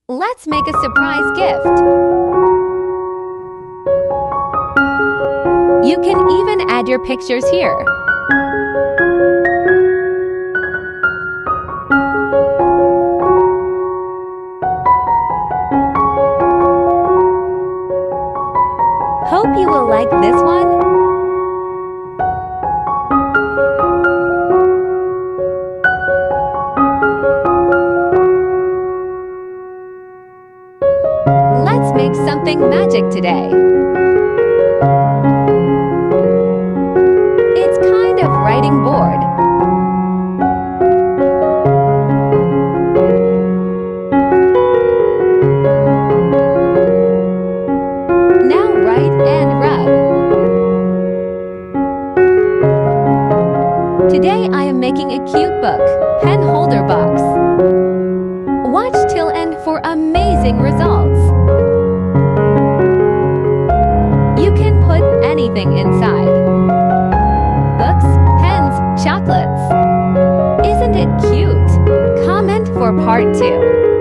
Let's make a surprise gift. You can even add your pictures here. Hope you will like this one. Let's make something magic today. It's kind of writing board. Now write and rub. Today I am making a cute book, pen holder box. Watch till end for amazing results. You can put anything inside. Books, pens, chocolates. Isn't it cute? Comment for part 2.